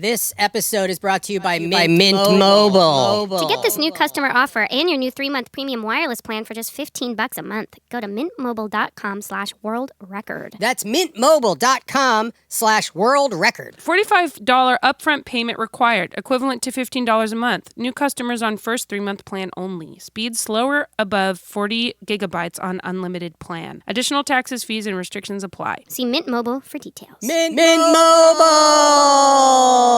This episode is brought to you by Mint Mobile. To get this new customer offer and your new 3-month premium wireless plan for just $15 a month, go to mintmobile.com/worldrecord. That's mintmobile.com/worldrecord. $45 upfront payment required, equivalent to $15 a month. New customers on first 3-month plan only. Speed slower above 40 gigabytes on unlimited plan. Additional taxes, fees, and restrictions apply. See Mint Mobile for details. Mint Mobile!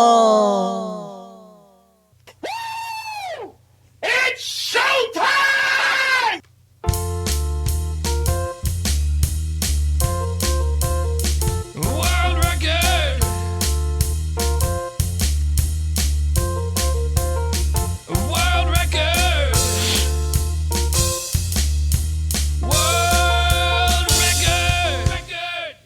It's showtime! World record! World record! World record!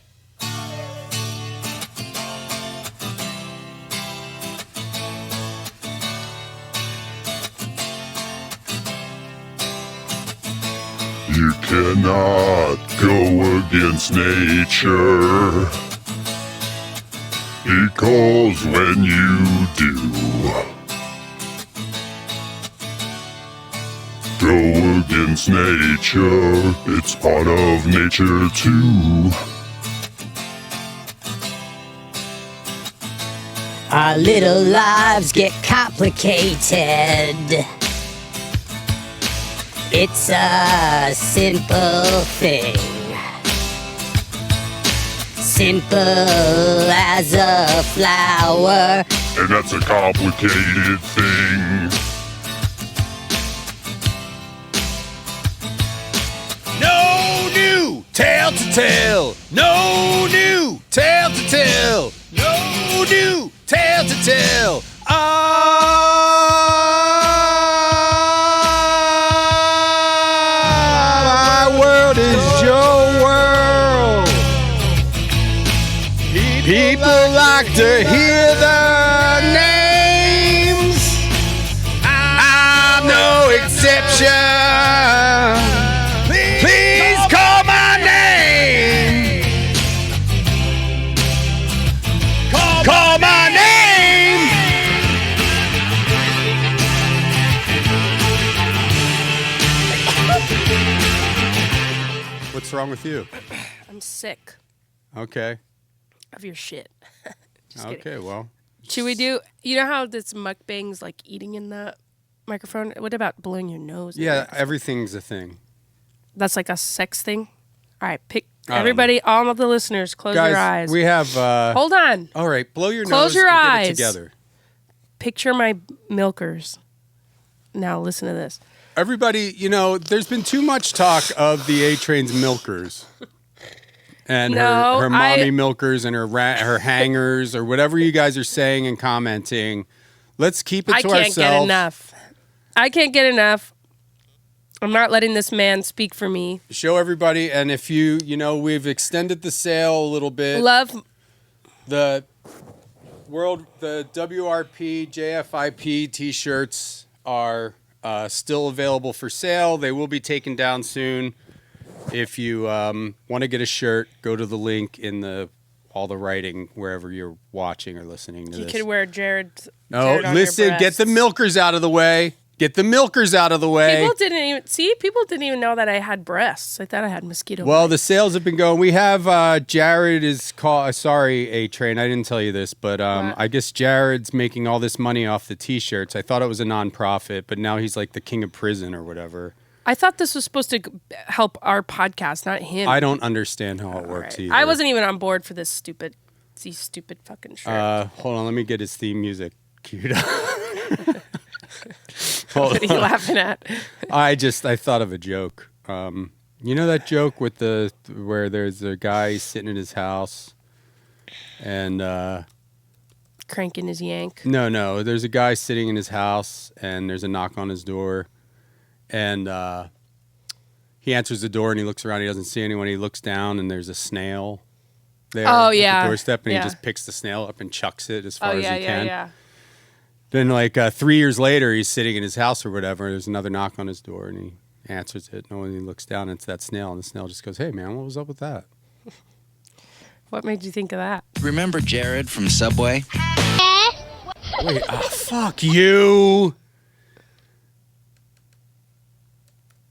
You cannot go against nature, because when you do, go against nature, it's part of nature too. Our little lives get complicated. It's a simple thing. Simple as a flower. And that's a complicated thing. No new tale to tell. No new tale to tell. No new tale to tell. My world is your world. People like to hear the names. I'm no exception. Please call my name. Call my name. What's wrong with you? I'm sick Okay. of your shit. Just kidding. Okay, well. Should we do, you know how this mukbang's like eating in the microphone? What about blowing your nose? in the Yeah, microphone? everything's a thing. That's like a sex thing? All right, pick, I don't everybody, all of the listeners, close Guys, your eyes. we have... Hold on. All right, blow your Close nose your and eyes. get it together. Picture my milkers. Now listen to this. Everybody, you know, there's been too much talk of the A-Train's milkers. And No, her mommy milkers and her hangers or whatever you guys are saying and commenting. Let's keep it I to can't ourselves. get enough. I can't get enough. I'm not letting this man speak for me. Show everybody, and if you know, we've extended the sale a little bit. Love. The WRP JFIP t-shirts are still available for sale. They will be taken down soon. If you want to get a shirt, go to the link in all the writing wherever you're watching or listening to You this. can wear Jared. No, Jared on listen, your get the breasts. milkers out of the way. Get the milkers out of the way. People didn't even know that I had breasts. I thought I had mosquito Well, bites. the sales have been going. We have Jared is called. Sorry, A-Train, I didn't tell you this, but I guess Jared's making all this money off the T-shirts. I thought it was a non-profit, but now he's like the king of prison or whatever. I thought this was supposed to help our podcast, not him. I don't understand how it works either. I wasn't even on board for these stupid fucking shirt. Hold on, let me get his theme music queued up. What are you laughing at? I thought of a joke. You know that joke with where there's a guy sitting in his house and Cranking his yank. No, there's a guy sitting in his house and there's a knock on his door and he answers the door and he looks around, he doesn't see anyone, he looks down and there's a snail there at the doorstep and he just picks the snail up and chucks it as far as he can. Yeah. Then, 3 years later, he's sitting in his house or whatever. There's another knock on his door, and he answers it. And when he looks down, it's that snail. And the snail just goes, "Hey, man, what was up with that?" What made you think of that? Remember Jared from Subway? Wait, fuck you.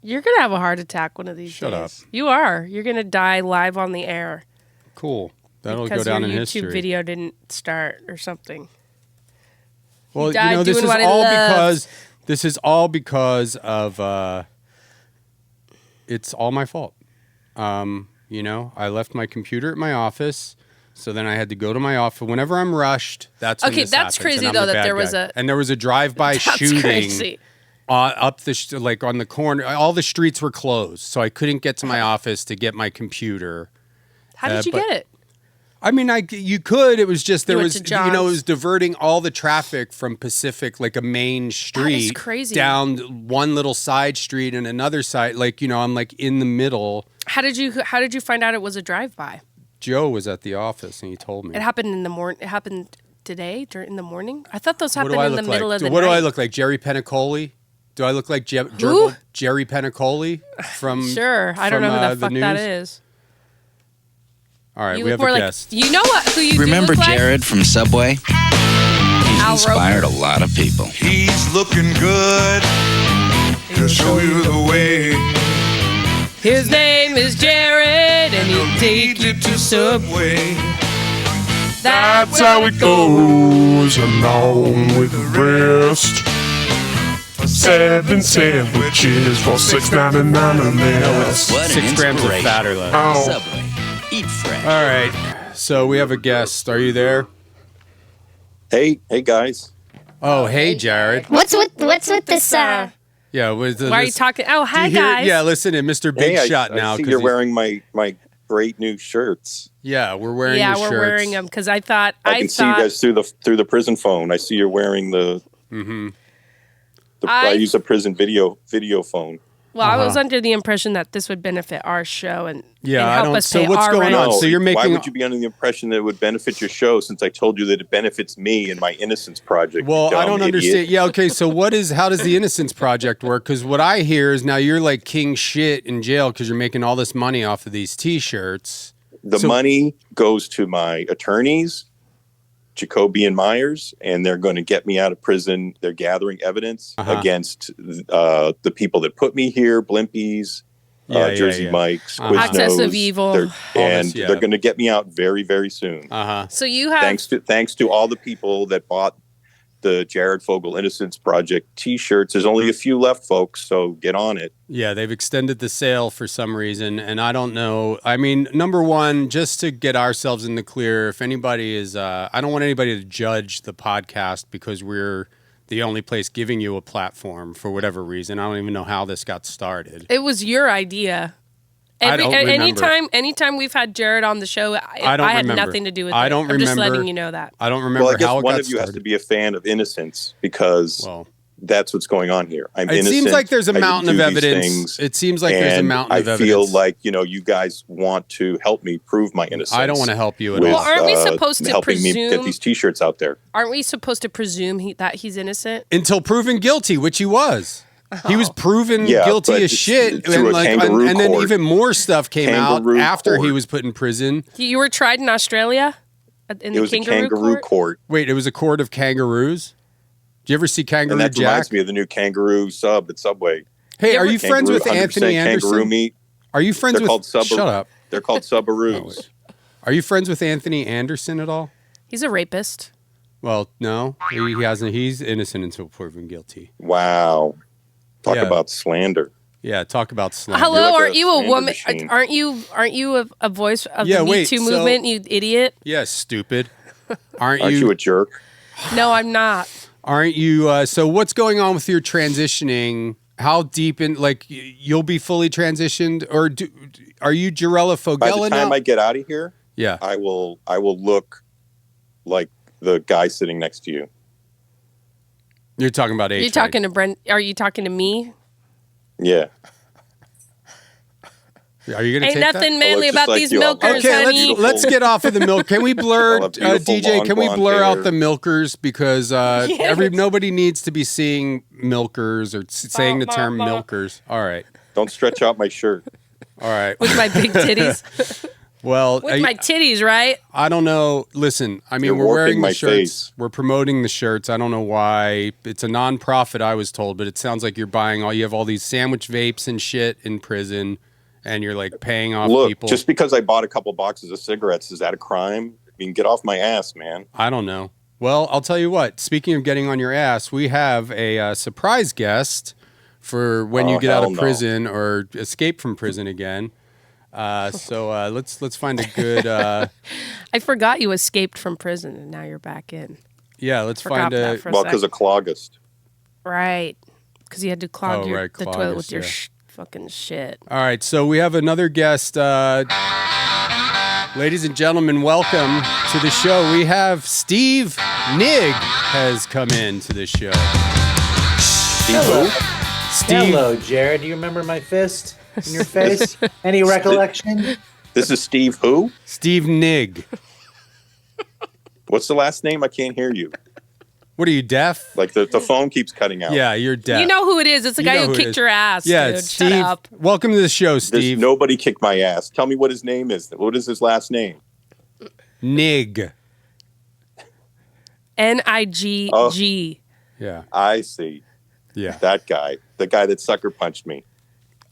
You're gonna have a heart attack one of these days. Shut up. You are. You're gonna die live on the air. Cool. That'll Because go down your in YouTube history. video didn't start or something. Well, died this doing is what he all loves. because of it's all my fault. I left my computer at my office, so then I had to go to my office. Whenever I'm rushed, that's when Okay, this that's happens, crazy, and I'm though, the that bad there was guy. a- and there was a drive-by That's shooting crazy. up the on the corner. All the streets were closed, so I couldn't get to my office to get my computer. How did you but- get it? I mean, you could. It was just there You went was to John's? it was diverting all the traffic from Pacific, like a main street, crazy. down one little side street and another side. Like I'm like in the middle. How did you find out it was a drive-by? Joe was at the office and he told me. It happened in the morning. It happened today in the morning. I thought those What happened do I in the look middle like? of the What night. do I look like? Jerry Penacoli? Do I look like Jerry Penacoli from? Sure, I don't from, know who the fuck news? that is. All right, You we look have a more guest. like. You know what? Who you Remember do look like? Jared from Subway? He's Al inspired a lot of people. He's looking good. He'll show you the way. His name is Jared, and he'll take you to Subway. That's how it goes along with the rest. 7 sandwiches for $6.99 or less. What an 6 grams of inspiration. fat or less. Oh. Subway. Eat fresh. All right, so we have a guest. Are you there? Hey guys. Oh, hey, Jared. What's with this? Yeah. Why are you talking? Oh, hi guys. Yeah, listen to Mr. Big Hey, Shot I now. see 'cause you're he's- wearing my great new shirts. Yeah, we're wearing Yeah, your we're shirts. wearing them because I thought I can see you guys through the prison phone. I see you're wearing the. Mm-hmm. I use a prison video phone. Well, I was under the impression that this would benefit our show and Yeah, I help don't- us so pay what's our going rent. on? So you're Why making- would you be under the impression that it would benefit your show? Since I told you that it benefits me and my Innocence Project. Well, you I dumb don't idiot. understand. Yeah, okay. So how does the Innocence Project work? Because what I hear is now you're like king shit in jail because you're making all this money off of these T-shirts. The money goes to my attorneys, Jacoby and Myers, and they're going to get me out of prison. They're gathering evidence against the people that put me here, Blimpies, Jersey Mike's, Quiznos. Access of Evil. They're going to get me out very, very soon. So you have Thanks to all the people that bought the Jared Fogle Innocence Project T-shirts. There's only a few left, folks, so get on it. Yeah, they've extended the sale for some reason, and I don't know. I mean, number one, just to get ourselves in the clear, if anybody is, I don't want anybody to judge the podcast because we're the only place giving you a platform for whatever reason. I don't even know how this got started. It was your idea. I don't remember. Anytime we've had Jared on the show, I don't had remember. nothing to do with I it. don't I'm just remember. letting you know that. I don't remember Well, I guess how it one got of you started. has to be a fan of Innocence because that's what's going on here. I'm It innocent. seems like there's a I didn't mountain of do these evidence. things, It seems like there's a and mountain of I evidence. feel like you guys want to help me prove my innocence. I don't want to help you at with, all. Well, aren't we supposed to helping me get presume- these T-shirts out there? Aren't we supposed to presume that he's innocent? Until proven guilty, which he was. He was proven Yeah, guilty but as shit, through a kangaroo and then court. even more stuff came out Kangaroo after he court. was put in prison. You were tried in Australia? In It was a kangaroo court. Wait, it was a court of kangaroos? Did you ever see Kangaroo And that Jack? reminds me of the new kangaroo sub at Subway. Hey, are you friends with Kangaroo- Anthony 100% Anderson? Kangaroo meat. Are you friends They're with? called Shut up. They're called subaroos. Are you friends with Anthony Anderson at all? He's a rapist. Well, no, he hasn't. He's innocent until proven guilty. Wow. Talk Yeah. about slander. Yeah, talk about slander. Hello, like a aren't you a slander woman? machine. Aren't you a voice of Yeah, the Me wait, Too so- movement? You idiot! Yeah, stupid. Aren't Aren't you a jerk? No, I'm not. Aren't you? So what's going on with your transitioning? How deep in, like, you'll be fully transitioned, or are you Jarella Fogella By the time now? I get out of here, Yeah. I will look like the guy sitting next to you. You're talking about age. You're talking to Brent. Are you talking to me? Yeah. Are you gonna Ain't take nothing that? manly just about like these you all. milkers, Okay, honey. let's get off of the milk. Can we blur, I'll have beautiful DJ? long Can we blonde blur out hair. the milkers because nobody needs to be seeing milkers or saying the term milkers. All right, Don't stretch out my shirt. all right. With my big titties. Well, With my titties, right? I don't know. Listen, I mean, You're we're warping wearing the my shirts. face. We're promoting the shirts. I don't know why. It's a non-profit, I was told, but it sounds like you're buying you have all these sandwich vapes and shit in prison, and you're like paying off Look, people. just because I bought a couple boxes of cigarettes, is that a crime? I mean, get off my ass, man. I don't know. Well, I'll tell you what. Speaking of getting on your ass, we have a surprise guest for when you get out of prison or escape from prison again. So let's find a good. I forgot you escaped from prison and now you're back in. Yeah, let's find a. Because of Cloggist. Right, because you had to clog the toilet Cloggist, with your fucking shit. All right, so we have another guest. Ladies and gentlemen, welcome to the show. We have Steve Nigg has come in to the show. Hello. Hello, Jared. Do you remember my fist in your face? Any recollection? This is Steve who? Steve Nigg. What's the last name? I can't hear you. What are you, deaf? Like the phone keeps cutting out. Yeah, you're deaf. You know who it is. It's the guy who kicked your ass, yeah, dude. Steve. Shut up. Welcome to the show, Steve. Nobody kicked my ass. Tell me what his name is. What is his last name? Nigg. Nigg. Oh. Yeah. I see. Yeah. That guy. The guy that sucker punched me.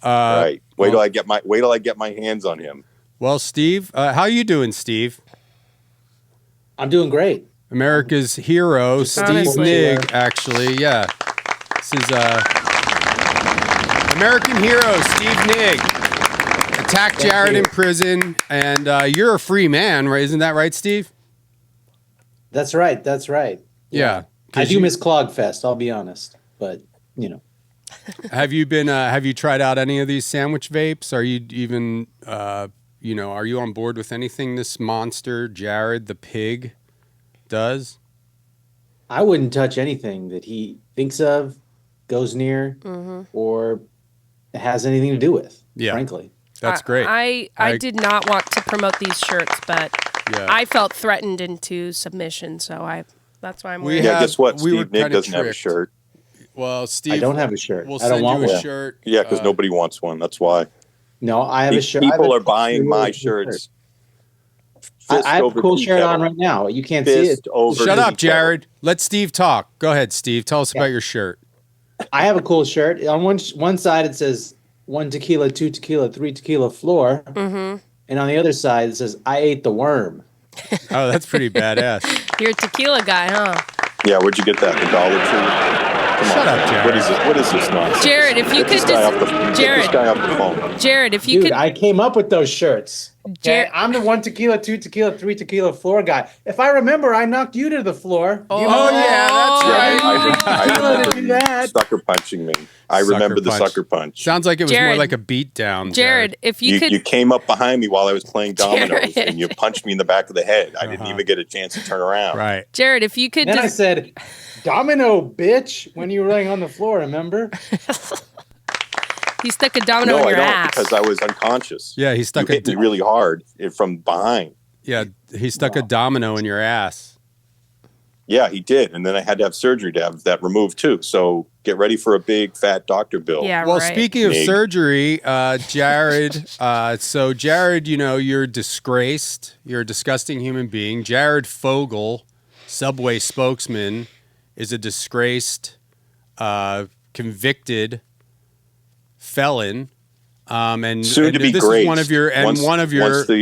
Right. Wait till I get my hands on him. Well, Steve, how you doing, Steve? I'm doing great. America's hero, Steve Nigg, actually. Yeah. This is American hero, Steve Nigg. Attacked Jared in prison, and you're a free man, right? Isn't that right, Steve? That's right. That's right. Yeah. I do miss Clogfest, I'll be honest. But, you know. Have you tried out any of these sandwich vapes? Are you even, are you on board with anything this monster, Jared the pig, does? I wouldn't touch anything that he thinks of, goes near, or has anything to do with, frankly. That's great. I did not want to promote these shirts, but yeah. I felt threatened into submission, so that's why I'm wearing Yeah, guess what? Steve Nigg doesn't have a shirt. Well, Steve, I don't have a shirt. We'll I don't send want you a one. shirt. Yeah, because nobody wants one. That's why. No, I have a shirt. People are buying my shirts. I have a cool shirt on right now. You can't see it. Shut up, Jared. Let Steve talk. Go ahead, Steve. Tell us about your shirt. I have a cool shirt. On one side it says 1 tequila, 2 tequila, 3 tequila floor. And on the other side it says I ate the worm. Oh, that's pretty badass. You're a tequila guy, huh? Yeah, where'd you get that? The Dollar Tree? Shut up, Jared. What is this nonsense? Jared, if you Get could this guy off the phone. Jared, if you Dude, could I came up with those shirts. Jared, I'm the 1 tequila, 2 tequila, 3 tequila floor guy. If I remember, I knocked you to the floor. Oh, yeah, that's right. I remember sucker punching me. I remember the sucker punch. Sounds like it was more Jared, like a beat down. Jared, if you could You came up behind me while I was playing dominoes and you punched me in the back of the head. I didn't even get a chance to turn around. Right. Jared, if you could Then I said, domino, bitch, when you were laying on the floor, remember? He stuck a domino in your ass. Because I was unconscious. Yeah, he stuck you hit me really hard from behind. Yeah, he stuck a domino in your ass. Yeah, he did. And then I had to have surgery to have that removed too. So get ready for a big fat doctor bill. Yeah, well, right. speaking of surgery, Jared, so Jared, you're disgraced. You're a disgusting human being. Jared Fogle, Subway spokesman, is a disgraced, convicted felon. And soon to be this great. Is one of your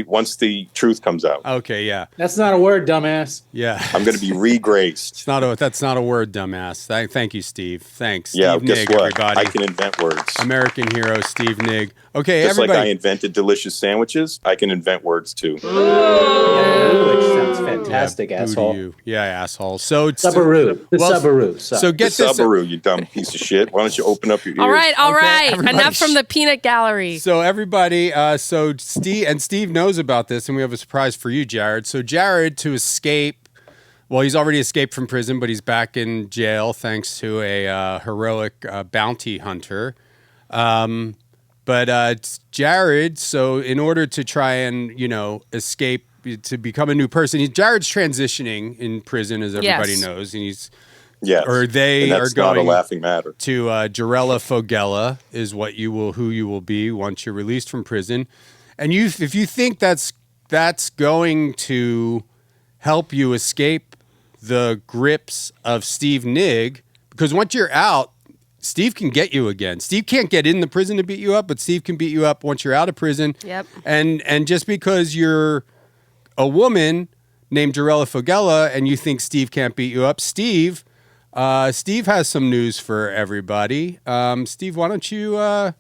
once the truth comes out. Okay, yeah. That's not a word, dumbass. Yeah. I'm going to be re-graced. That's not a word, dumbass. Thank you, Steve. Thanks. Yeah, Steve guess Nigg, what? everybody. I can invent words. American hero, Steve Nigg. Okay, Just everybody. like I invented delicious sandwiches, I can invent words too. Which sounds fantastic, asshole. You. Yeah, asshole. So Subaru. Subaru. So get the this. Subaru, you dumb piece of shit. Why don't you open up your ears? All right. everybody. Enough from the peanut gallery. So everybody, so Steve knows about this, and we have a surprise for you, Jared. So Jared, to escape, well, he's already escaped from prison, but he's back in jail thanks to a heroic bounty hunter. But Jared, so in order to try and escape to become a new person, Jared's transitioning in prison, as everybody knows, and he's. Yes. Or they and that's are going not a laughing matter. to Jarella Fogella is who you will be once you're released from prison. And if you think that's that's going to help you escape the grips of Steve Nigg, because once you're out, Steve can get you again. Steve can't get in the prison to beat you up, but Steve can beat you up once you're out of prison. Yep. And just because you're a woman named Jarella Fogella and you think Steve can't beat you up, Steve has some news for everybody. Steve, why don't you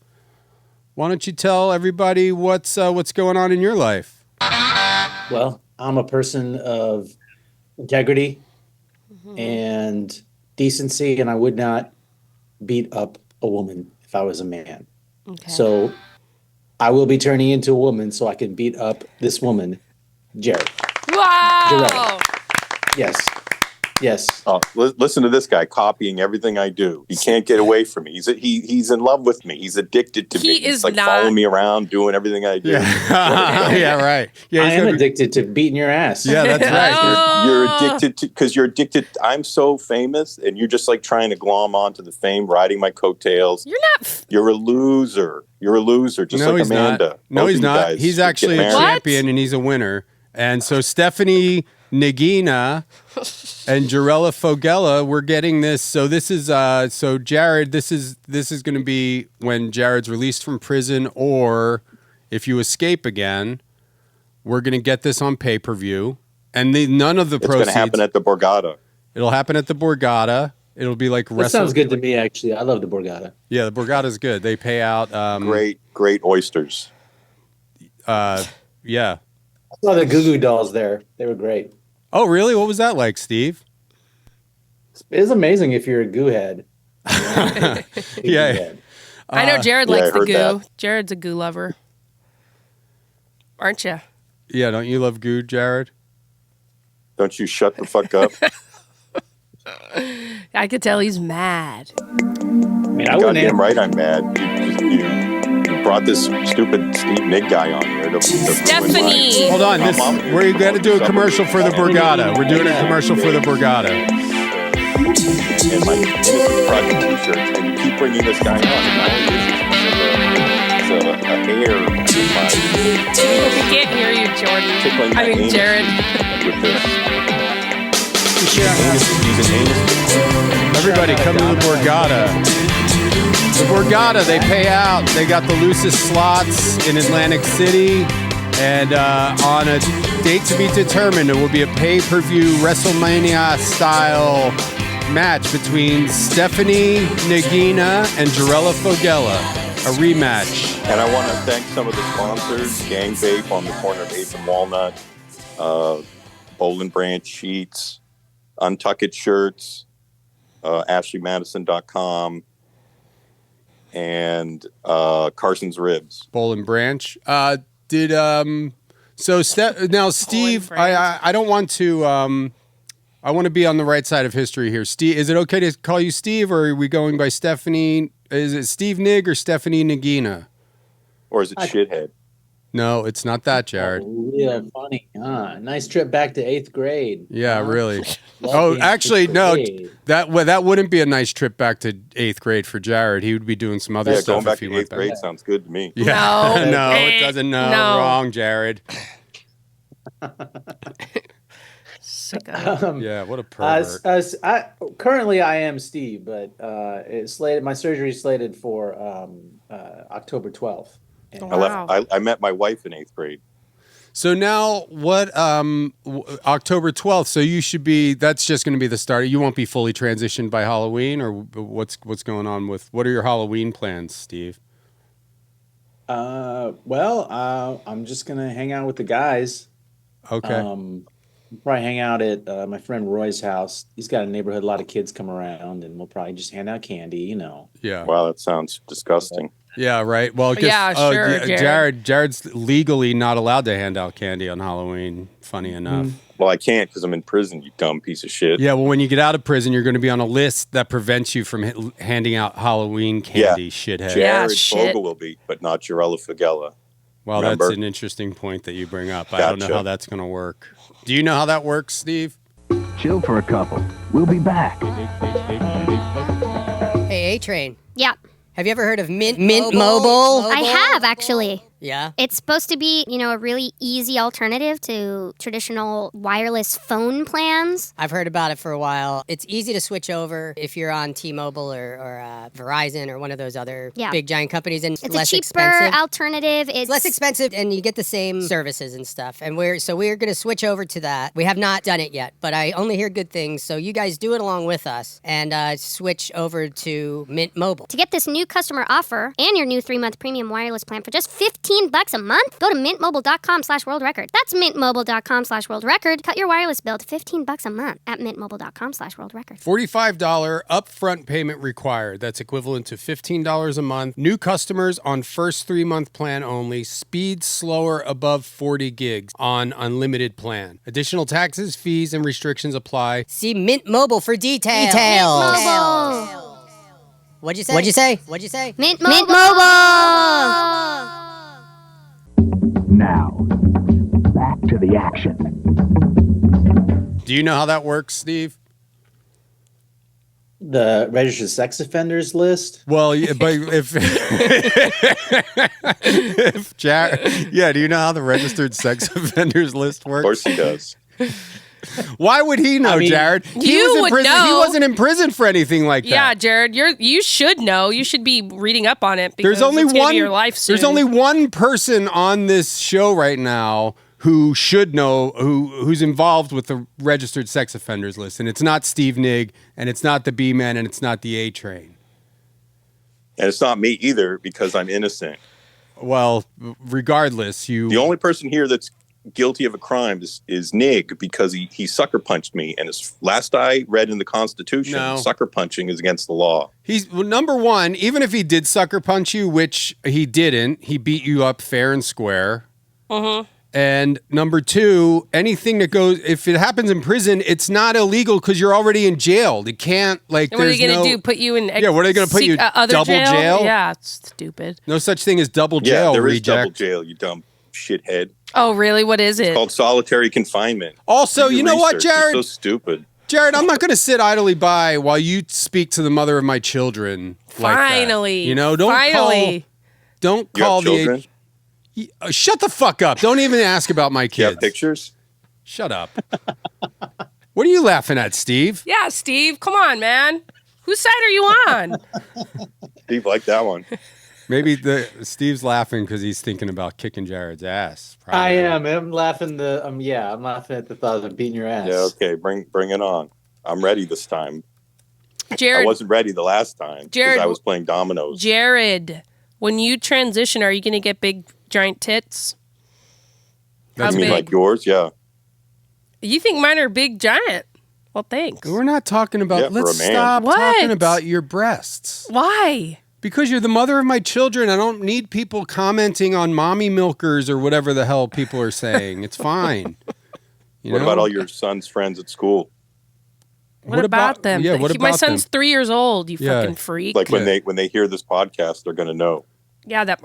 tell everybody what's going on in your life? Well, I'm a person of integrity and decency, and I would not beat up a woman if I was a man. Okay. So I will be turning into a woman so I can beat up this woman, Jared. Wow. Jarella. Yes. Oh, listen to this guy copying everything I do. He can't get away from me. He's in love with me. He's addicted to me. He's like following me around, doing everything I do. Yeah, yeah, right. Yeah, I am addicted to beating your ass. Yeah, that's right. You're addicted to, because you're addicted. I'm so famous, and you're just like trying to glom onto the fame, riding my coattails. You're not. You're a loser. You're a loser, just like Amanda. Not. No, he's not. He's actually a champion, and he's a winner. And so Stephanie Niggina and Jarella Fogella, we're getting this. So this is so Jared, this is going to be when Jared's released from prison, or if you escape again. We're going to get this on pay-per-view, and none of the proceeds. It's going to happen at the Borgata. It'll happen at the Borgata. It'll be like That sounds good to me, actually. I love the Borgata. Yeah, the Borgata's good. They pay out great oysters. Yeah. I saw the Goo Goo Dolls there. They were great. Oh, really? What was that like, Steve? It is amazing if you're a goo head. Yeah. I know Jared likes the goo. that. Jared's a goo lover. Aren't you? Yeah, don't you love goo, Jared? Don't you shut the fuck up. I could tell he's mad. I mean, I wouldn't Goddamn right I'm mad. You brought this stupid Steve Nigg guy on here to Stephanie! Hold on, we're going to do a commercial for the Borgata. We're doing a commercial for the Borgata. And my Innocent Project t-shirts, and you keep bringing this guy on. And now it's a hair in my... We can't hear you, Jordan. Tickling my anus Jared. with this. Everybody come to the Borgata. The Borgata, they pay out. They got the loosest slots in Atlantic City. And on a date to be determined, it will be a pay-per-view WrestleMania-style match between Stephanie Niggina and Jarella Fogella. A rematch. And I want to thank some of the sponsors, Gang Vape on the corner of 8th and Walnut, Bowl and Branch Sheets, Untuck It Shirts, AshleyMadison.com, and Carson's Ribs. Bowl and Branch. Now Steve, I don't want to. I want to be on the right side of history here. Steve, is it okay to call you Steve, or are we going by Stephanie? Is it Steve Nigg or Stephanie Niggina? Or is it Shithead? No, it's not that, Jared. Oh, yeah, funny. Nice trip back to 8th grade. Yeah, really. Love the Actually, 8th no. grade. That wouldn't be a nice trip back to 8th grade for Jared. He would be doing some other stuff. Going back if he to went 8th back. grade sounds good to me. Yeah, no, it doesn't. No, wrong, Jared. Yeah, what a pervert. Currently, I am Steve, but it's slated. My surgery is slated for October 12th. And I met my wife in 8th grade. So now, what? October 12th. So you should be. That's just going to be the start. You won't be fully transitioned by Halloween, or what's going on with? What are your Halloween plans, Steve? I'm just gonna hang out with the guys. Okay. Probably hang out at my friend Roy's house. He's got a neighborhood, a lot of kids come around, and we'll probably just hand out candy, Yeah. Wow, that sounds disgusting. Yeah, right. Well, sure, Jared's legally not allowed to hand out candy on Halloween, funny enough. Well, I can't because I'm in prison, you dumb piece of shit. Yeah, well, when you get out of prison, you're going to be on a list that prevents you from handing out Halloween candy, shithead. Jared Fogle will be, but not Jarella Fogella. Well, Remember? That's an interesting point that you bring up. I don't know how that's going to work. Do you know how that works, Steve? Chill for a couple. We'll be back. Hey, A-Train. Yeah. Have you ever heard of Mint Mobile? I have, actually. Yeah. It's supposed to be, a really easy alternative to traditional wireless phone plans. I've heard about it for a while. It's easy to switch over if you're on T-Mobile or Verizon or one of those other big giant companies, and It's less a cheaper expensive. alternative. It's less expensive, and you get the same services and stuff. And we're going to switch over to that. We have not done it yet, but I only hear good things. So you guys do it along with us and switch over to Mint Mobile. To get this new customer offer and your new 3-month premium wireless plan for just $15 a month, go to mintmobile.com/world record. That's mintmobile.com/world record. Cut your wireless bill to $15 a month at mintmobile.com/world record. $45 upfront payment required. That's equivalent to $15 a month. New customers on first 3-month plan only. Speed slower above 40 gigs on unlimited plan. Additional taxes, fees, and restrictions apply. See Mint Mobile for details. Mint Mobile. What'd you say? Mint Mobile. Now, back to the action. Do you know how that works, Steve? The registered sex offenders list? Well, yeah, but if Jared, do you know how the registered sex offenders list works? Of course he does. Why would he know, Jared? You would know. He wasn't in prison for anything like that. Yeah, Jared, you should know. You should be reading up on it because there's only it's gonna one. be your life soon. There's only one person on this show right now who should know who's involved with the registered sex offenders list, and it's not Steve Nigg, and it's not the B-Man, and it's not the A-Train. And it's not me either because I'm innocent. Well, regardless, the only person here that's guilty of a crime is Nigg because he sucker punched me, and as last I read in the Constitution, sucker punching is against the law. Number one, even if he did sucker punch you, which he didn't, he beat you up fair and square. And number two, anything that goes, if it happens in prison, it's not illegal because you're already in jail. It can't, And what are you going to do? Put you in? Yeah, what are they going to put you? Double jail? Yeah, it's stupid. No such thing as double jail. Yeah, there is reject. double jail, you dumb shithead. Oh, really? What is it? It's called solitary confinement. Also, you know what, Jared? You're so stupid. Jared, I'm not going to sit idly by while you speak to the mother of my children. Finally. Like that. Don't call children? Shut the fuck up. Don't even ask about my kids. You have pictures? Shut up. What are you laughing at, Steve? Yeah, Steve. Come on, man. Whose side are you on? Steve liked that one. Maybe Steve's laughing because he's thinking about kicking Jared's ass. Probably. I am. I'm laughing. I'm laughing at the thought of beating your ass. Yeah, okay. Bring it on. I'm ready this time. Jared, I wasn't ready the last time because I was playing dominoes. Jared, when you transition, are you going to get big, giant tits? You mean like yours? Yeah. You think mine are big, giant? Well, thanks. We're not talking about. Let's stop talking about your breasts. Why? Because you're the mother of my children. I don't need people commenting on mommy milkers or whatever the hell people are saying. It's fine. What about all your son's friends at school? What about them? Yeah, what about my son's 3 years old, you fucking freak. Like when they hear this podcast, they're going to know. Yeah,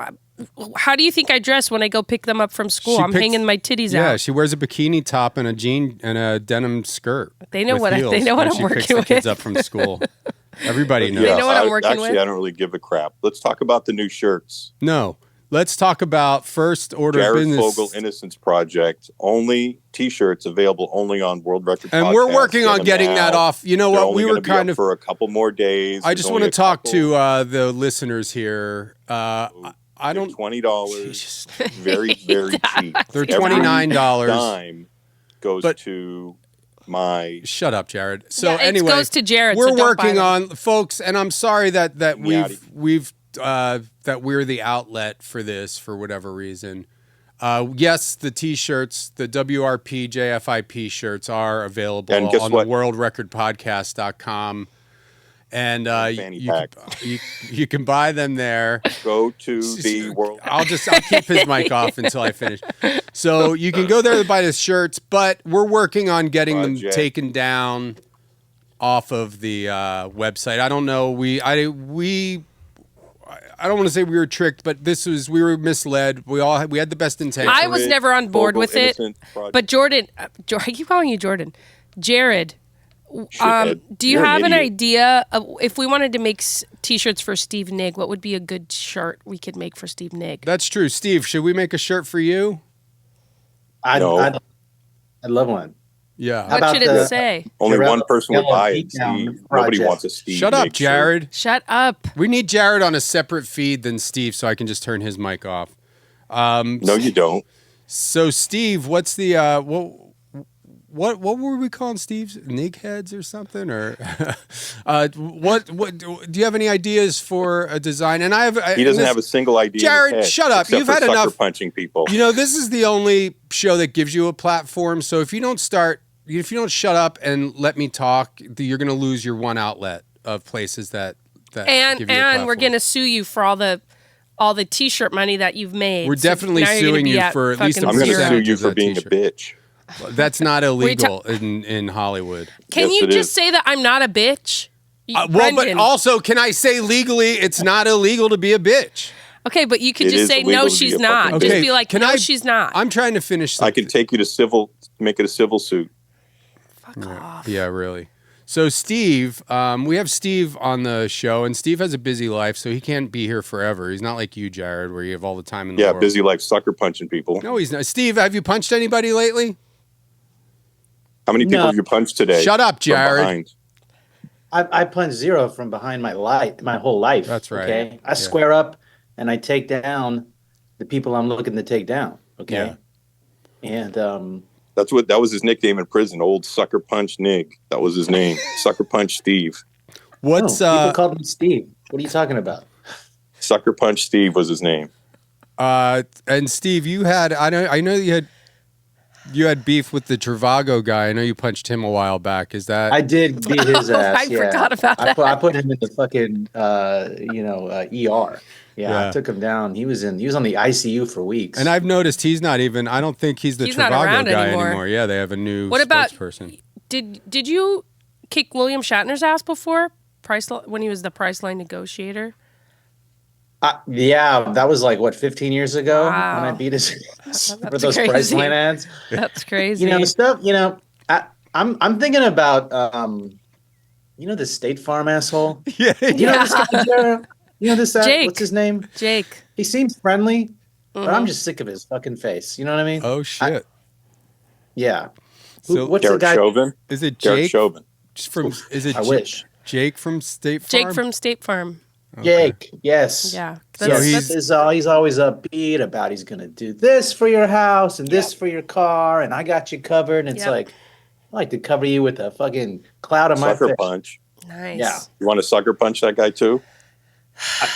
how do you think I dress when I go pick them up from school? I'm hanging my titties out. Yeah, she wears a bikini top and a jean and a denim skirt. They know what I'm working with. She picks the kids up from school. Everybody knows. They know what I'm working with. Actually, I don't really give a crap. Let's talk about the new shirts. No. Let's talk about first order of business. Jared Fogle Innocence Project. Only T-shirts available only on World Record And Podcast. we're working on getting that off. You know what? We were kind of for a couple more days. I just want to talk to the listeners here. I don't $20. Very, very cheap. They're $29. Dime goes to my. Shut up, Jared. So yeah, anyway, it goes to Jared. We're so don't working buy on, folks, and I'm sorry that we've that we're the outlet for this for whatever reason. Yes, the T-shirts, the WRP JFIP shirts are available on the worldrecordpodcast.com. And you can buy them there. Go to the world. I'll keep his mic off until I finish. So you can go there to buy the shirts, but we're working on getting them taken down off of the website. I don't know. I don't want to say we were tricked, but we were misled. We had the best intentions. I was never on board with it. But Jordan, I keep calling you Jordan. Jared, Do you You're have an idiot. idea of if we wanted to make T-shirts for Steve Nigg, what would be a good shirt we could make for Steve Nigg? That's true. Steve, should we make a shirt for you? I'd love one. Yeah. What should it say? Only Jarella one person would Fogella buy it. Beatdown Steve. Nobody Project. wants a Steve. Shut up, Nigg shirt. Jared. Shut up. We need Jared on a separate feed than Steve, so I can just turn his mic off. No, you don't. So, Steve, what's the what were we calling Steve's Nigg heads or something? Or what do you have any ideas for a design? And He doesn't have a single idea. Jared, in his head, shut up. except You've for had sucker enough punching people. You know, this is the only show that gives you a platform. So if you don't shut up and let me talk, you're going to lose your one outlet of places that give you a And platform. we're gonna sue you for all the T-shirt money that you've made. We're definitely now you're gonna suing be you at for at least fucking I'm going to zero. sue you of for that being t-shirt. a bitch. That's not illegal in Hollywood. Can Yes, you it just is. say that I'm not a bitch? Well, but Brendan. also, can I say legally it's not illegal to be a bitch? Okay, but you could It just is say illegal no, to be she's a not. fucking Just bitch. be like, Can no, I- she's not. I'm trying to finish I can take you to make it a civil suit. Fuck off. Yeah, really. So, Steve, we have Steve on the show, and Steve has a busy life, so he can't be here forever. He's not like you, Jared, where you have all the time in the Yeah, world. busy like sucker punching people. No, he's not. Steve, have you punched anybody lately? How many people No. have you punched today? Shut up, from Jared. behind? I punch zero from behind my whole life. That's right. Okay, I Yeah. square up and I take down the people I'm looking to take down. Okay, and That was his nickname in prison. Old Sucker Punch Nigg. That was his name. Sucker Punch Steve. What's people called him Steve. What are you talking about? Sucker Punch Steve was his name. and Steve, you had I know you had beef with the Travago guy. I know you punched him a while back. Is that I did beat his ass. I forgot about that. I put him in the fucking ER. Yeah, Yeah. I took him down. He was on the ICU for weeks. And I've noticed he's not even. I don't think he's the He's not Travago around guy anymore. Yeah, they have a new What about- spokesperson. Did you kick William Shatner's ass before? When he was the Priceline negotiator? Yeah, that was like 15 years ago Wow. when I beat his for That's those crazy. Priceline ads. That's crazy. I'm thinking about the State Farm asshole. Yeah, You know this guy, Jared? You know this Jake. what's his name? Jake. He seems friendly, but Mm-hmm. I'm just sick of his fucking face. You know what I mean? Oh shit! Yeah. So What's Derek the guy? Chauvin? is it Derek Jake Chauvin. from? Is it I wish. Jake from State Farm? Jake from State Farm. Jake, yes. Yeah. So That's- he's- He's always upbeat about he's gonna do this for your house and this for your car, and I got you covered. And it's Yep. like, I like to cover you with a fucking cloud of my Sucker fish. punch. nice. Yeah. You want to sucker punch that guy too?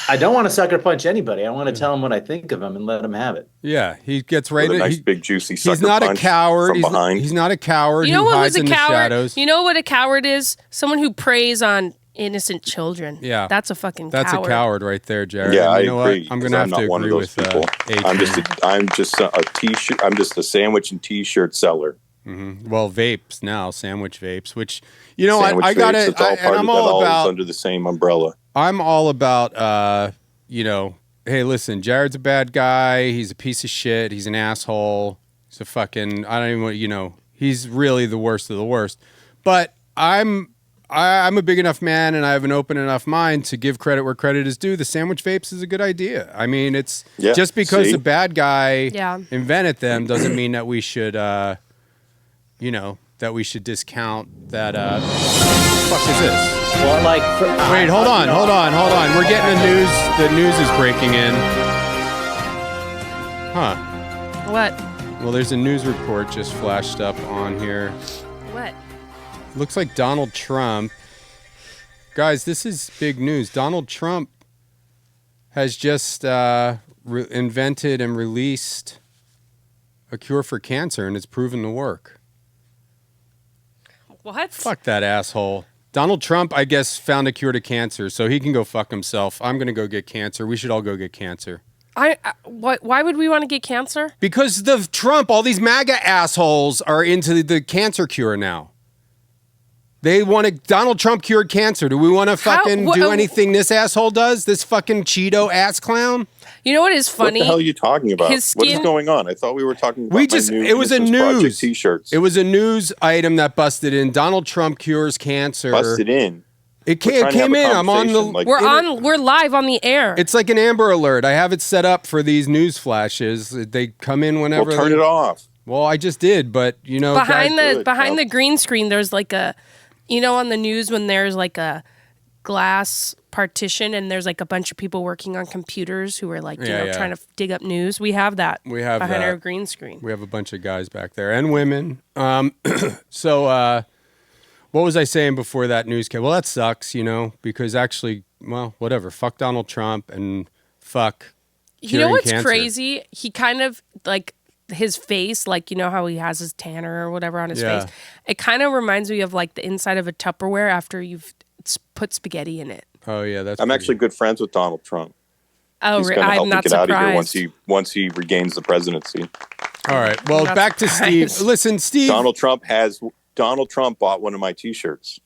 I don't want to sucker punch anybody. I want to tell him what I think of him and let him have it. Yeah, he gets right. With a nice he- big juicy sucker he's not a punch coward. from He's behind. he's not a coward. You know who what hides was a in the coward? shadows. You know what a coward is? Someone who preys on innocent children. Yeah. That's a fucking That's coward. a coward right there, Jared. Yeah, And you know I agree. What? I'm 'cause gonna have not to one of agree those with people. I'm just a t-shirt. I'm just a sandwich and t-shirt seller. Well, vapes now, sandwich vapes, which you know Sandwich I got vapes, it. it's all And part of I'm that, all all about. under the same umbrella. I'm all about. Hey, listen, Jared's a bad guy. He's a piece of shit. He's an asshole. He's a fucking. I don't even want. He's really the worst of the worst. But I'm a big enough man, and I have an open enough mind to give credit where credit is due. The sandwich vapes is a good idea. I mean, it's just because see? the bad guy Yeah. invented them doesn't mean that we should, that we should discount that. What the fuck is this? Well, like, Wait, hold on. We're getting the news. The news is breaking in. Huh. What? Well, there's a news report just flashed up on here. What? Looks like Donald Trump. Guys, this is big news. Donald Trump has just invented and released a cure for cancer, and it's proven to work. What? Fuck that asshole. Donald Trump, I guess, found a cure to cancer, so he can go fuck himself. I'm going to go get cancer. We should all go get cancer. Why would we want to get cancer? Because all these MAGA assholes are into the cancer cure now. They want to. Donald Trump cured cancer. Do we want to fucking do anything this asshole does? This fucking Cheeto ass clown. You know what is funny? What the hell are you talking about? His What is skin- going on? I thought we were talking about It was a Innocence Project news T-shirts. It was a news item that busted in. Donald Trump cures cancer. Busted in. It We're trying to came have a in. I'm on the. conversation, We're live on the air. It's like an Amber Alert. I have it set up for these news flashes. They come in whenever. Well, turn it off. Well, I just did, but you know, behind guys, the green screen, there's like a, on the news when there's like a glass partition and there's like a bunch of people working on computers who are like, trying to dig up news. We have that. We have behind that. our green screen. We have a bunch of guys back there and women. So, what was I saying before that news came? Well, that sucks, because actually, well, whatever. Fuck Donald Trump and fuck. You know what's cancer. crazy? He kind of like his face, like how he has his tanner or whatever on his face. It kind of reminds me of like the inside of a Tupperware after you've put spaghetti in it. Oh yeah, I'm actually good friends with Donald Trump. Oh, He's going to I'm help me not get out of here surprised. once he regains the presidency. All right. Well, Not back to surprised. Steve. Listen, Steve. Donald Trump bought one of my T-shirts.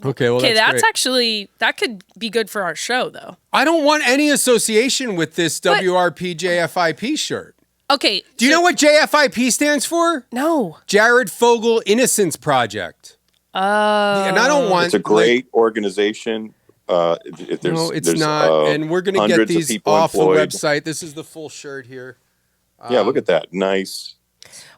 Okay, well, Okay, that's great. actually, that could be good for our show, though. I don't want any association with this WRP JFIP shirt. Okay. Do you know what JFIP stands for? No. Jared Fogle Innocence Project. And I don't want. It's a great organization. There's, no, it's there's, not. And we're going to get hundreds of these people off employed. the website. This is the full shirt here. Yeah, look at that. Nice.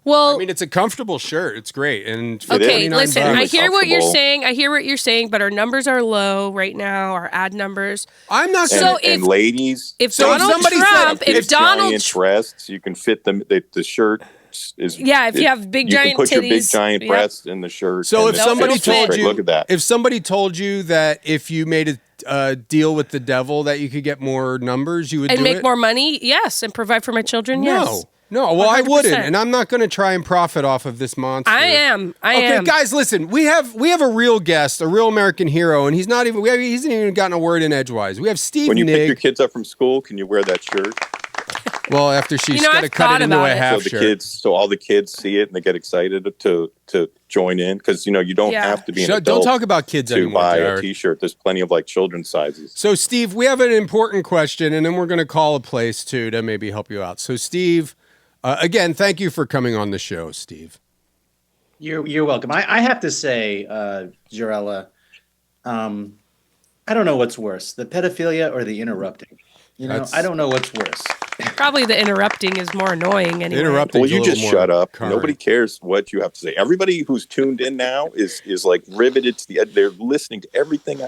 Well, I mean, it's a comfortable shirt. It's great. And okay, $29 listen, I hear what you're comfortable. saying, but our numbers are low right now, our ad numbers. I'm not So And ladies, if Donald Trump, if Donald giant breasts, you can fit them. The shirt is if you have big you giant can put your big titties, giant yep. breasts in the shirt. So and if somebody it's just told great. you, look at that. if somebody told you that if you made a deal with the devil that you could get more numbers, you would and do make it? more money, yes, and provide for my children, yes. No, well, I wouldn't, 100%. and I'm not going to try and profit off of this monster. I am. Okay, guys, listen. We have a real guest, a real American hero, and he hasn't even gotten a word in edgewise. We have Steve When you pick your Nigg. kids up from school, can you wear that shirt? Well, after she's You know, got to I've cut thought it into about a it. half So shirt. so all the kids see it and they get excited to join in because you don't Yeah. have to be an Don't adult talk about kids to anymore, buy Jared. a T-shirt. There's plenty of like children's sizes. So, Steve, we have an important question, and then we're going to call a place too to maybe help you out. So, Steve, again, thank you for coming on the show, Steve. You're welcome. I have to say, Jarella, I don't know what's worse, the pedophilia or the interrupting. I don't know what's worse. Probably the interrupting is more annoying anyway. Interrupting. Well, you just shut up. current. Nobody cares what you have to say. Everybody who's tuned in now is like riveted to the. They're listening to everything.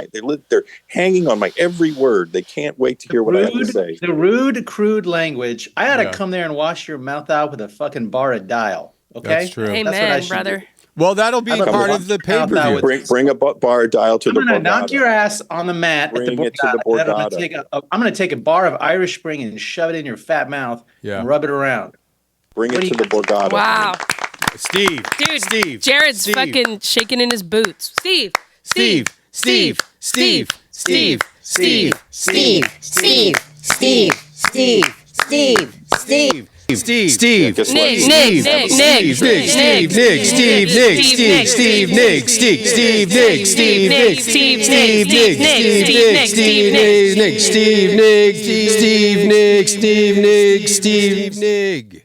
They're hanging on my every word. They can't wait to hear what I have to say. The rude, crude language. I ought to Yeah. come there and wash your mouth out with a fucking bar of dial. Okay, That's true. That's what I Amen, should brother. do. Well, that'll be I'm gonna part wash of the your mouth out pay-per-view. with- Bring a bar dial to I'm the gonna knock Borgata. your ass on the mat Bring at the it to the Borgata. and then Borgata. I'm gonna take a bar of Irish Spring and shove it in your fat mouth Yeah. and rub it around. Bring What it do to you- the Borgata. Wow. Steve. Dude, Steve. Jared's Steve. fucking shaking in his boots. Steve. Steve. Steve. Steve. Steve. Steve. Steve, Steve, Steve, Steve, Steve, Steve. Steve. Steve. Guess what? Nick, Steve. Nick, Steve. Nick, Steve. Nick, Steve. Steve. Nick. Steve. Nick. Steve. Steve. Nick. Steve. Steve. Nick. Steve. Nick. Steve. Nick. Steve. Nick. Steve. Nick. Steve. Nick. Steve. Nick. Steve. Nick. Steve. Nick.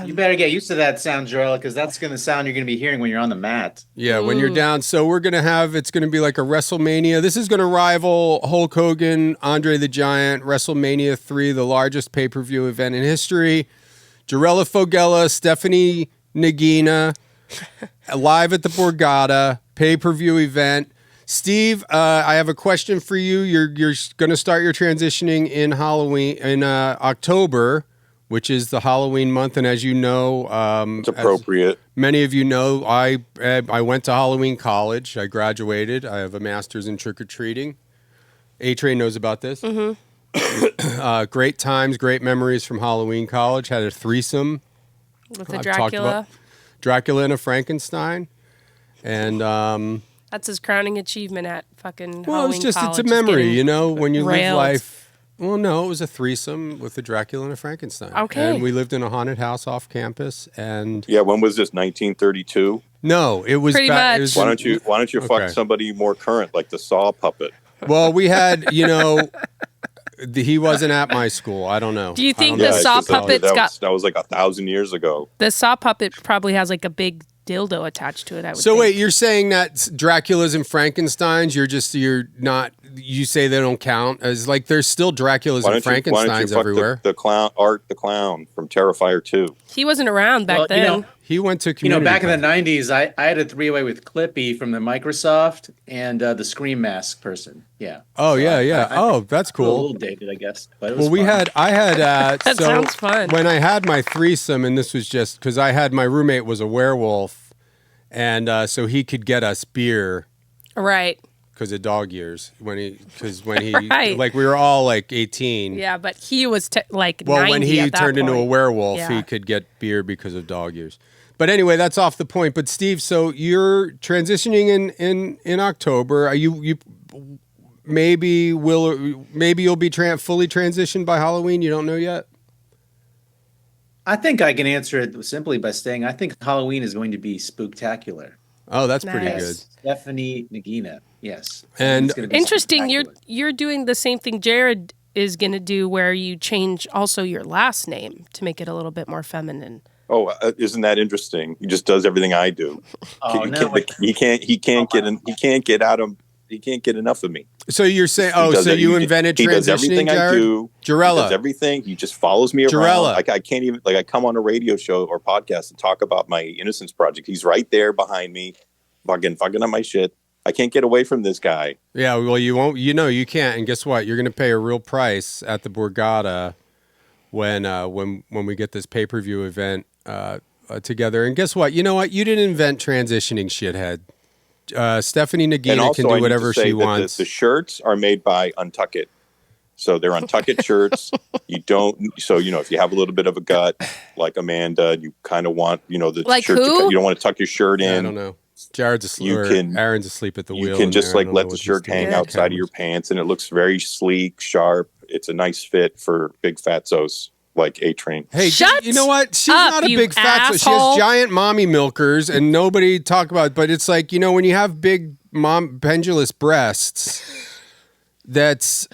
You better get used to that sound, Jarella, because that's gonna sound you're gonna be hearing when you're on the mat. Yeah, when you're down. So we're gonna have. It's gonna be like a WrestleMania. This is gonna rival Hulk Hogan, Andre the Giant, WrestleMania 3, the largest pay-per-view event in history. Jarella Fogella, Stephanie Niggina, live at the Borgata pay-per-view event. Steve, I have a question for you. You're going to start your transitioning in Halloween in October, which is the Halloween month, and as you know, It's appropriate. many of you know, I went to Halloween college. I graduated. I have a master's in trick or treating. A-Train knows about this. Great times, great memories from Halloween college. Had a threesome. With the I've talked Dracula. about Dracula and a Frankenstein, and That's his crowning achievement at fucking well, Halloween it's just college, it's a is memory, getting when you live railed. life Well, no, it was a threesome with a Dracula and a Frankenstein. Okay. And we lived in a haunted house off campus, and Yeah, when was this? 1932. no, it was Pretty back. much. It was Why don't you Okay. fuck somebody more current, like the Saw puppet? Well, we had, he wasn't at my school. I don't know. Do you I think don't the know. Saw because that- puppet's that got was, that was like 1,000 years ago. the saw puppet probably has like a big dildo attached to it? I would So think. wait, you're saying that Dracula's and Frankensteins, you're not, you say they don't count as like there's still Draculas Why and don't you Frankensteins fuck everywhere. the clown, Art the Clown from Terrifier 2? He wasn't around back Well, then. He went to community. back in the 90s, I had a three-way with Clippy from the Microsoft and the Scream Mask person. Yeah. Oh So yeah, I- yeah. I- that's A cool. little dated, I guess. But it was Well, fun. I had That so sounds fun. when I had my threesome, and this was just because I had my roommate was a werewolf, and so he could get us beer Right. because of dog years when he Right. like we were all like 18. Yeah, but he was like Well, 90 when he at that turned into a point. werewolf, Yeah. he could get beer because of dog years. But anyway, that's off the point. But Steve, so you're transitioning in October. Are you maybe you'll be fully transitioned by Halloween? You don't know yet. I think I can answer it simply by saying I think Halloween is going to be spooktacular. Oh, that's pretty Nice. good. Stephanie Niggina, yes. And It's gonna be Interesting. spectacular. You're doing the same thing Jared is going to do, where you change also your last name to make it a little bit more feminine. Oh, isn't that interesting? He just does everything I do. Oh, he, no, can't, he can't get enough of me. So you're saying, He does so it- you he- invented he does transitioning, everything Jared? I do. He Jarella. does everything. He just follows me around. Jarella. I can't even, like, I come on a radio show or podcast and talk about my Innocence Project. He's right there behind me, fucking up my shit. I can't get away from this guy. Yeah, well, you won't. You can't. And guess what? You're going to pay a real price at the Borgata when we get this pay-per-view event together. And guess what? You know what? You didn't invent transitioning, shithead. Stephanie And Niggina also, can I do need whatever to say she that wants. The shirts are made by Untuck It. So they're Untuck It shirts. You don't, so, if you have a little bit of a gut, like Amanda, you kind of want, the Like shirt who? you don't want to tuck your shirt in. I don't know. Jared's asleep. You can- Aaron's asleep at the wheel. You can in just there. I like don't let know the what he's shirt doing. hang Yeah. outside of your pants, and it looks very sleek, sharp. It's a nice fit for big fatzos like A-Train. Hey, Shut you know what? She's up, not a you big fat. So she asshole. has giant mommy milkers, and nobody talk about it. But it's like, when you have big pendulous breasts, that's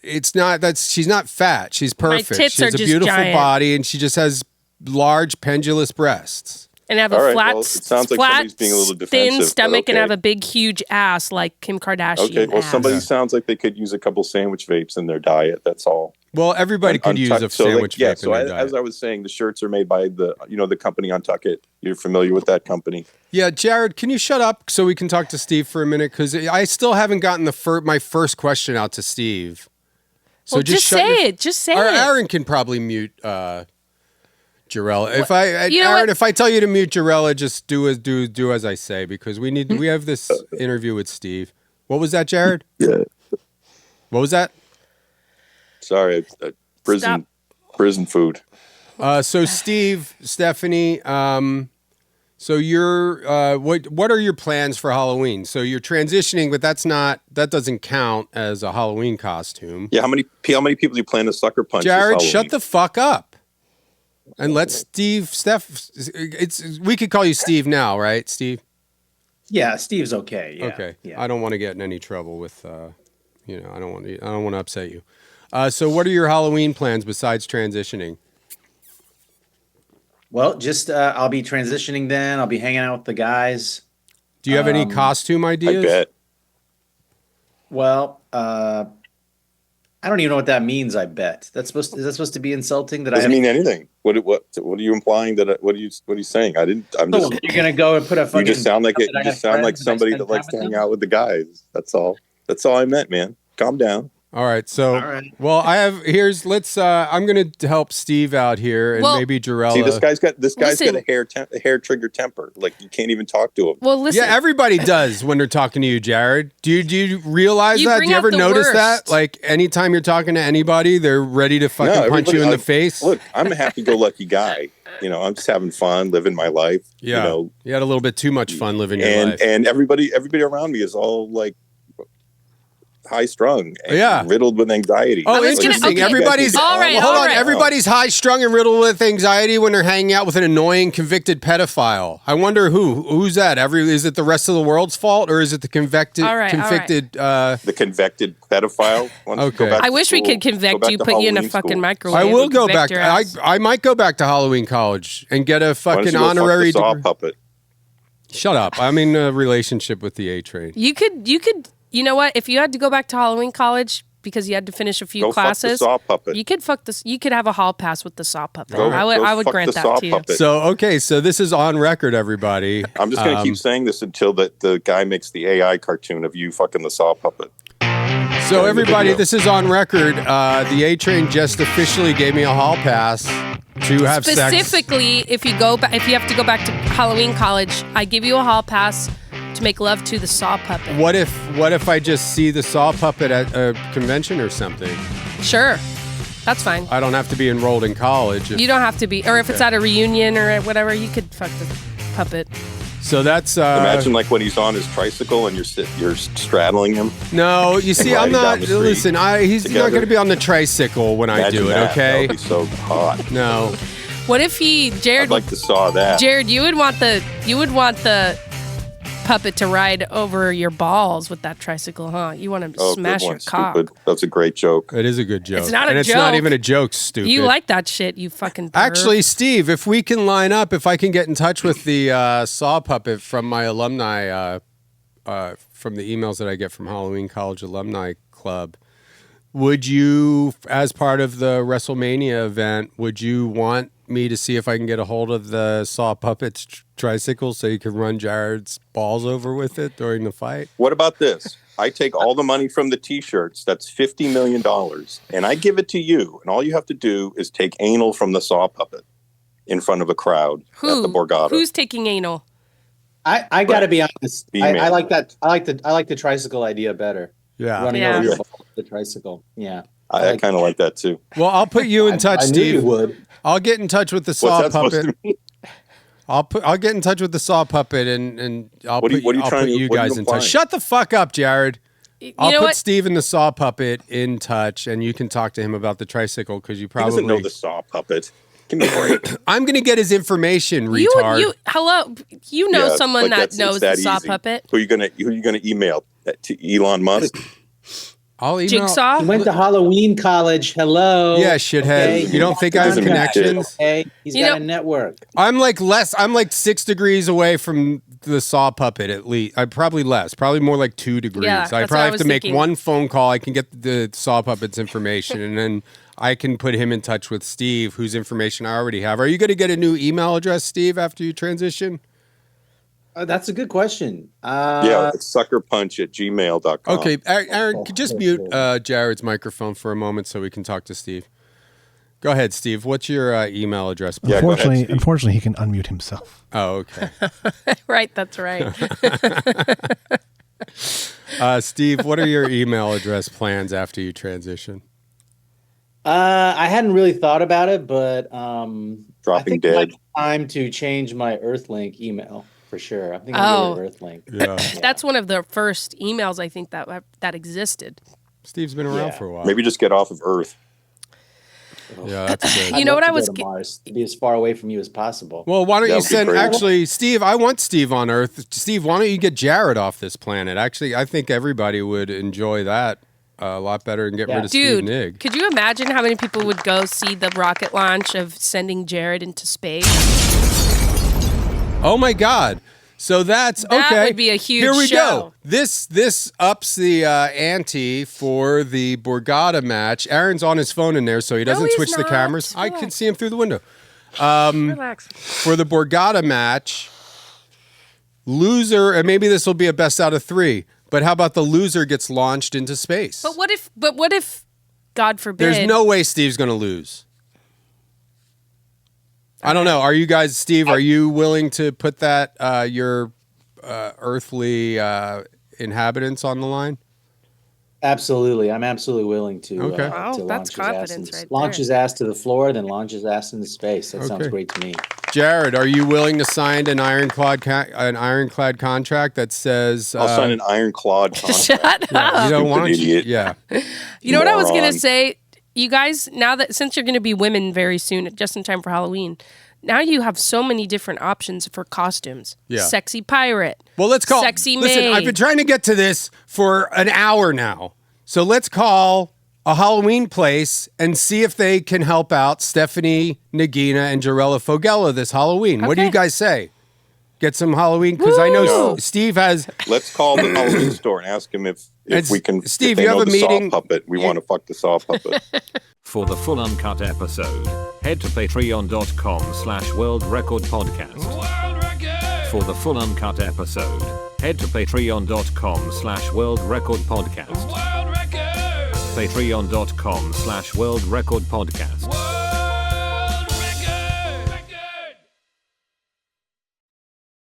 it's not she's not fat. She's perfect. tits She has are a just beautiful giant. body, and she just has large pendulous breasts. And have a All right, flat, well, it sounds like flat, somebody's being a little thin defensive, but stomach and okay. have a big, huge ass like Kim Kardashian. Okay, well, ass. somebody sounds like they could use a couple sandwich vapes in their diet. That's all. Well, everybody could use a sandwich vape So in their diet. as I was saying, the shirts are made by the company Untuck It. You're familiar with that company? Yeah, Jared, can you shut up so we can talk to Steve for a minute? Because I still haven't gotten my first question out to Steve. So Well, just shut say your- it. Just say Or it. Aaron can probably mute Jarella. You know Aaron, what? if I tell you to mute Jarella, just do as I say, because we have this interview with Steve. What was that, Jared? Yeah. What was that? Sorry, prison food. So Steve, Stephanie, so you're what are your plans for Halloween? So you're transitioning, but that doesn't count as a Halloween costume. Yeah, how many people do you plan to sucker punch? this Jared, Halloween? shut the fuck up. And let we could call you Steve now, right, Steve? Yeah, Steve's okay. Yeah. Okay. Yeah. I don't want to get in any trouble with I don't want to upset you. So what are your Halloween plans besides transitioning? Well, just I'll be transitioning then. I'll be hanging out with the guys. Do you have any costume ideas? I bet. Well, I don't even know what that means. I bet is that supposed to be insulting? That Doesn't I mean anything. What are you implying? What are you saying? I didn't. I'm just. You're gonna go and put a You fucking. just sound like it. that I You just have sound like friends and I somebody spend that likes to time with hang them? out with the guys. That's all. That's all I meant, man. Calm down. All right. So, All right. well, let's I'm going to help Steve out here and Well- maybe Jarella. See, this guy's got Listen. a hair trigger temper. Like you can't even talk to him. Well, listen. Yeah, everybody does when they're talking to you, Jared. Do you realize You that? Do bring you out ever the notice worst. that? Like anytime you're talking to anybody, they're ready to fucking punch everybody- you in the I- face. Look, I'm a happy-go-lucky guy. I'm just having fun, living my life. Yeah, you had a little bit too much fun living your life. And everybody around me is all like, high strung and riddled with anxiety. Oh, interesting. Everybody's hold on. Everybody's high strung and riddled with anxiety when they're hanging out with an annoying convicted pedophile. I wonder who's that? Is it the rest of the world's fault, or is it the convicted? The convicted pedophile. Okay. I wish we could convict you, put you in a fucking microwave. I will go back. I might go back to Halloween College and get a fucking honorary saw puppet. Shut up. I'm in a relationship with the A Train. You could. You know what? If you had to go back to Halloween College because you had to finish a few classes, fuck the saw puppet. You could fuck this. You could have a hall pass with the saw puppet. I would grant that to you. Puppet. So this is on record, everybody. I'm just gonna keep saying this until the guy makes the AI cartoon of you fucking the saw puppet. So everybody, this is on record. The A Train just officially gave me a hall pass to have sex. Specifically, if you have to go back to Halloween College, I give you a hall pass to make love to the saw puppet. What if I just see the saw puppet at a convention or something? Sure, that's fine. I don't have to be enrolled in college. You don't have to be, or if it's at a reunion or at whatever, you could fuck the puppet. So that's imagine like when he's on his tricycle and you're straddling him. No, you see, I'm not. Listen, he's not going to be on the tricycle when I do it. Okay, that would be so hot. No. What if Jared? I'd like to saw that. Jared, you would want the puppet to ride over your balls with that tricycle, huh? You want to smash your cock. Stupid. That's a great joke. It is a good joke. It's not a joke. It's not even a joke, stupid. You like that shit, you fucking perv. Actually, Steve, if we can line up, if I can get in touch with the saw puppet from my alumni, from the emails that I get from Halloween College Alumni Club, would you, as part of the WrestleMania event, would you want me to see if I can get a hold of the saw puppet's tricycle so you can run Jared's balls over with it during the fight? What about this? I take all the money from the t-shirts, that's $50 million, and I give it to you, and all you have to do is take anal from the saw puppet in front of a crowd at the Borgata. Who's taking anal? I gotta be honest. I like that. I like the tricycle idea better. Yeah. Running over your balls with the tricycle. Yeah. I kind of like that too. Well, I'll put you in touch, Steve. I knew you would. I'll get in touch with the saw puppet. I'll get in touch with the saw puppet and I'll put you guys in touch. Shut the fuck up, Jared. I'll put Steve and the saw puppet in touch, and you can talk to him about the tricycle because you probably he doesn't know the saw puppet. Give me a break. I'm gonna get his information, retard. Hello, you know someone that knows the saw puppet. Who are you gonna email to Elon Musk? I'll email. Jigsaw. He went to Halloween College. Hello. Yeah, shithead. Okay. You don't think I have connections? Okay. He's got a network. I'm like 6 degrees away from the saw puppet at least. I'm probably less. Probably more like 2 degrees. Yeah, I probably have to make one phone call. I can get the saw puppet's information, and then I can put him in touch with Steve, whose information I already have. Are you going to get a new email address, Steve, after you transition? That's a good question. It's suckerpunch@gmail.com. Okay, Aaron, just mute Jared's microphone for a moment so we can talk to Steve. Go ahead, Steve. What's your email address? Unfortunately, he can unmute himself. Oh, okay. Right, that's right. Steve, what are your email address plans after you transition? I hadn't really thought about it, but Dropping Dead. It might be time to change my Earthlink email. For sure. I think I'm going to Earthlink. Yeah. That's one of the first emails I think that existed. Steve's been around for a while. Maybe just get off of Earth. Yeah, that's good. You know what I was... Mars, to be as far away from you as possible. Well, why don't you send... Actually, Steve, I want Steve on Earth. Steve, why don't you get Jared off this planet? Actually, I think everybody would enjoy that a lot better and get rid of Steve Nigg. Could you imagine how many people would go see the rocket launch of sending Jared into space? Oh my God! So that would be a huge Here we show. go. This ups the ante for the Borgata match. Aaron's on his phone in there, so he doesn't switch the cameras. Relax. I can see him through the window. Relax. For the Borgata match, loser, and maybe this will be a best out of 3. But how about the loser gets launched into space? But what if, God forbid, there's no way Steve's going to lose. I don't know. Are you guys, Steve, are you willing to put that, your earthly inhabitants on the line? Absolutely. I'm absolutely willing to. Okay. Wow, to that's confidence right there. Launch his ass to the floor, then launch his ass into space. That sounds great to me. Jared, are you willing to sign an ironclad contract that says? I'll sign an ironclad contract. Shut up. You don't want to? Idiot. Yeah. You know what I was going Moron. to say? You guys, now that since you're going to be women very soon, just in time for Halloween, now you have so many different options for costumes. Yeah. Sexy pirate. Well, let's call. Sexy Listen, maid. I've been trying to get to this for an hour now. So let's call a Halloween place and see if they can help out Stephanie, Niggina, and Jarella Fogella this Halloween. What do you guys say? Get some Halloween? Because I know No. Steve has. Let's call the Halloween store and ask him if we can. Steve, if they you have know a the meeting- Saw puppet. We want to fuck the Saw puppet. For the full uncut episode, head to patreon.com/World Record Podcast. For the full uncut episode, head to patreon.com/World Record Podcast. Patreon.com/World Record Podcast.